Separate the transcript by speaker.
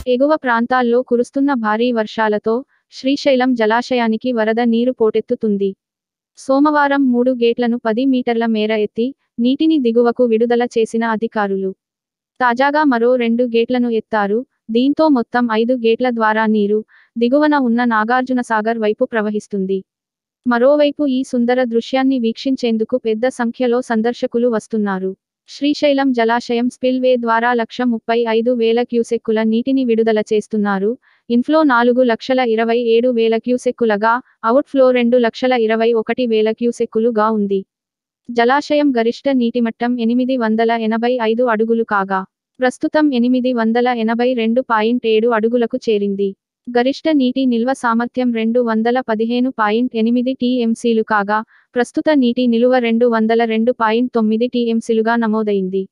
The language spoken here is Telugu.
Speaker 1: ఎగువ ప్రాంతాల్లో కురుస్తున్న భారీ వర్షాలతో శ్రీశైలం జలాశయానికి వరద నీరు పోటెత్తుతుంది. సోమవారం 3 గేట్లను 10 మీటర్ల మేర ఎత్తి నీటిని దిగువకు విడుదల చేసిన అధికారులు తాజాగా మరో 2 గేట్లను ఎత్తారు. దీంతో మొత్తం 5 గేట్ల ద్వారా నీరు దిగువన ఉన్న నాగార్జునసాగర్ వైపు ప్రవహిస్తుంది. మరోవైపు ఈ సుందర దృశ్యాన్ని వీక్షించేందుకు పెద్ద సంఖ్యలో సందర్శకులు వస్తున్నారు. శ్రీశైలం జలాశయం స్పిల్వే ద్వారా 1,35,000 క్యూసెక్కుల నీటిని విడుదల చేస్తున్నారు. ఇన్ఫ్లో 4,27,000 క్యూసెక్కులుగా, అవుట్ఫ్లో 2,21,000 క్యూసెక్కులుగా ఉంది. జలాశయం గరిష్ట నీటిమట్టం 885 అడుగులు కాగా, ప్రస్తుతం 882.7 అడుగులకు చేరింది. గరిష్ట నీటి నిల్వ సామర్థ్యం 215.8 టీఎంసీలు కాగా, ప్రస్తుత నీటి నిలువ 202.9 టీఎంసీలుగా నమోదైంది.